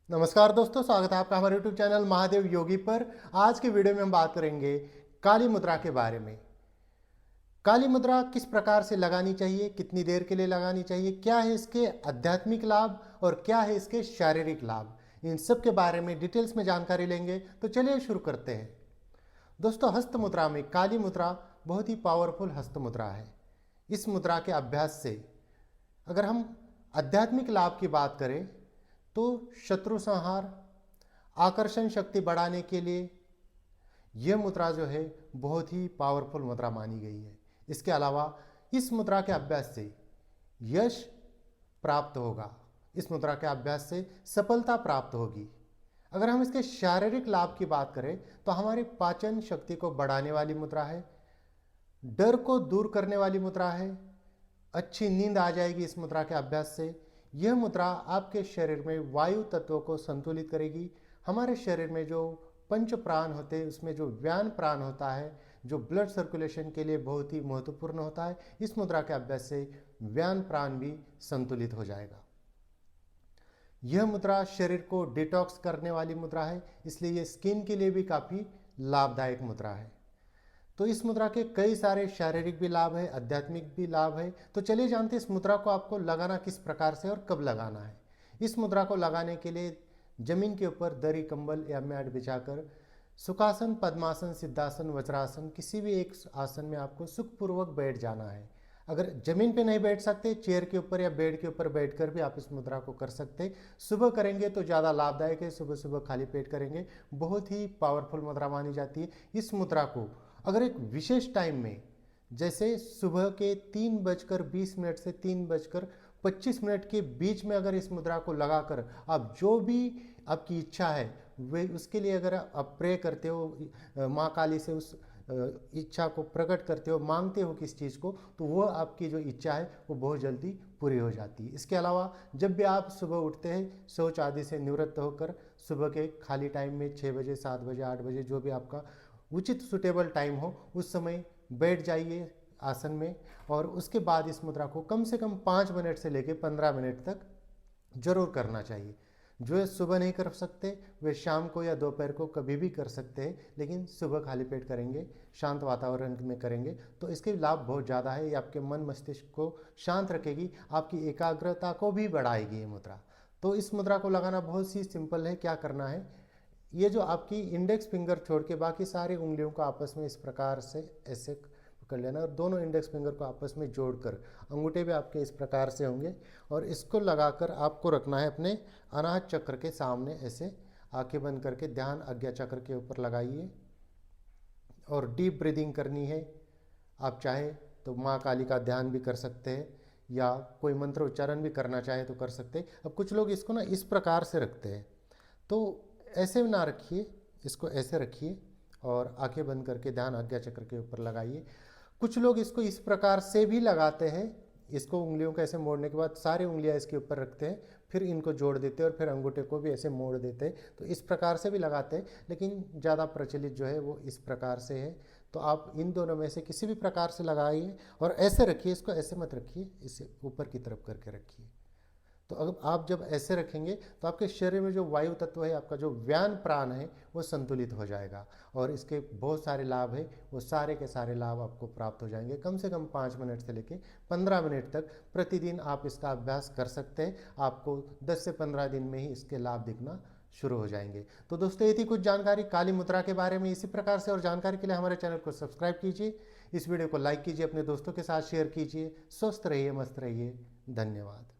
नमस्कार दोस्तों, स्वागत है आपका हमारे YouTube चैनल महादेव योगी पर। आज के वीडियो में हम बात करेंगे काली मुद्रा के बारे में। काली मुद्रा किस प्रकार से लगानी चाहिए, कितनी देर के लिए लगानी चाहिए, क्या है इसके आध्यात्मिक लाभ और क्या है इसके शारीरिक लाभ, इन सब के बारे में डिटेल्स में जानकारी लेंगे। तो चलिए शुरू करते हैं। दोस्तों, हस्त मुद्रा में काली मुद्रा बहुत ही पावरफुल हस्त मुद्रा है। इस मुद्रा के अभ्यास से अगर हम आध्यात्मिक लाभ की बात करें तो शत्रु संहार, आकर्षण शक्ति बढ़ाने के लिए यह मुद्रा जो है बहुत ही पावरफुल मुद्रा मानी गई है। इसके अलावा इस मुद्रा के अभ्यास से यश प्राप्त होगा, इस मुद्रा के अभ्यास से सफलता प्राप्त होगी। अगर हम इसके शारीरिक लाभ की बात करें तो हमारी पाचन शक्ति को बढ़ाने वाली मुद्रा है, डर को दूर करने वाली मुद्रा है, अच्छी नींद आ जाएगी इस मुद्रा के अभ्यास से। यह मुद्रा आपके शरीर में वायु तत्वों को संतुलित करेगी। हमारे शरीर में जो पंच प्राण होते हैं उसमें जो व्यान प्राण होता है, जो ब्लड सर्कुलेशन के लिए बहुत ही महत्वपूर्ण होता है, इस मुद्रा के अभ्यास से व्यान प्राण भी संतुलित हो जाएगा। यह मुद्रा शरीर को डिटॉक्स करने वाली मुद्रा है, इसलिए यह स्किन के लिए भी काफ़ी लाभदायक मुद्रा है। तो इस मुद्रा के कई सारे शारीरिक भी लाभ है, आध्यात्मिक भी लाभ है। तो चलिए जानते हैं इस मुद्रा को आपको लगाना किस प्रकार से और कब लगाना है। इस मुद्रा को लगाने के लिए जमीन के ऊपर दरी, कंबल या मैट बिछाकर सुखासन, पद्मासन, सिद्धासन, वज्रासन किसी भी एक आसन में आपको सुखपूर्वक बैठ जाना है। अगर जमीन पे नहीं बैठ सकते, चेयर के ऊपर या बेड के ऊपर बैठकर भी आप इस मुद्रा को कर सकते हैं। सुबह करेंगे तो ज़्यादा लाभदायक है, सुबह सुबह खाली पेट करेंगे। बहुत ही पावरफुल मुद्रा मानी जाती है। इस मुद्रा को अगर एक विशेष टाइम में, जैसे सुबह के 3:20 से 3:25 के बीच में अगर इस मुद्रा को लगाकर आप जो भी आपकी इच्छा है वे उसके लिए अगर आप प्रे करते हो, माँ काली से उस इच्छा को प्रकट करते हो, मांगते हो किस चीज़ को, तो वह आपकी जो इच्छा है वो बहुत जल्दी पूरी हो जाती है। इसके अलावा जब भी आप सुबह उठते हैं, शौच आदि से निवृत्त होकर सुबह के खाली टाइम में 6 बजे, 7 बजे, 8 बजे जो भी आपका उचित सुटेबल टाइम हो उस समय बैठ जाइए आसन में, और उसके बाद इस मुद्रा को कम से कम 5 मिनट से लेकर 15 मिनट तक जरूर करना चाहिए। जो सुबह नहीं कर सकते वे शाम को या दोपहर को कभी भी कर सकते हैं, लेकिन सुबह खाली पेट करेंगे, शांत वातावरण में करेंगे तो इसके लाभ बहुत ज़्यादा है। ये आपके मन मस्तिष्क को शांत रखेगी, आपकी एकाग्रता को भी बढ़ाएगी ये मुद्रा। तो इस मुद्रा को लगाना बहुत सी सिंपल है। क्या करना है, ये जो आपकी इंडेक्स फिंगर छोड़ के बाकी सारी उंगलियों को आपस में इस प्रकार से ऐसे कर लेना, और दोनों इंडेक्स फिंगर को आपस में जोड़कर, अंगूठे भी आपके इस प्रकार से होंगे, और इसको लगाकर आपको रखना है अपने अनाहत चक्र के सामने। ऐसे आंखें बंद करके ध्यान आज्ञा चक्र के ऊपर लगाइए और डीप ब्रीदिंग करनी है। आप चाहे तो माँ काली का ध्यान भी कर सकते हैं या कोई मंत्र उच्चारण भी करना चाहे तो कर सकते हैं। अब कुछ लोग इसको ना इस प्रकार से रखते हैं, तो ऐसे ना रखिए, इसको ऐसे रखिए और आंखें बंद करके ध्यान आज्ञा चक्र के ऊपर लगाइए। कुछ लोग इसको इस प्रकार से भी लगाते हैं, इसको उंगलियों को ऐसे मोड़ने के बाद सारी उंगलियां इसके ऊपर रखते हैं, फिर इनको जोड़ देते हैं और फिर अंगूठे को भी ऐसे मोड़ देते हैं। तो इस प्रकार से भी लगाते हैं, लेकिन ज़्यादा प्रचलित जो है वो इस प्रकार से है। तो आप इन दोनों में से किसी भी प्रकार से लगाइए और ऐसे रखिए, इसको ऐसे मत रखिए, इसे ऊपर की तरफ करके रखिए। तो अगर आप जब ऐसे रखेंगे तो आपके शरीर में जो वायु तत्व है, आपका जो व्यान प्राण है वो संतुलित हो जाएगा, और इसके बहुत सारे लाभ है, वो सारे के सारे लाभ आपको प्राप्त हो जाएंगे। कम से कम 5 मिनट से लेकर 15 मिनट तक प्रतिदिन आप इसका अभ्यास कर सकते हैं। आपको 10 से 15 दिन में ही इसके लाभ दिखना शुरू हो जाएंगे। तो दोस्तों, ये थी कुछ जानकारी काली मुद्रा के बारे में। इसी प्रकार से और जानकारी के लिए हमारे चैनल को सब्सक्राइब कीजिए, इस वीडियो को लाइक कीजिए, अपने दोस्तों के साथ शेयर कीजिए। स्वस्थ रहिए, मस्त रहिए। धन्यवाद।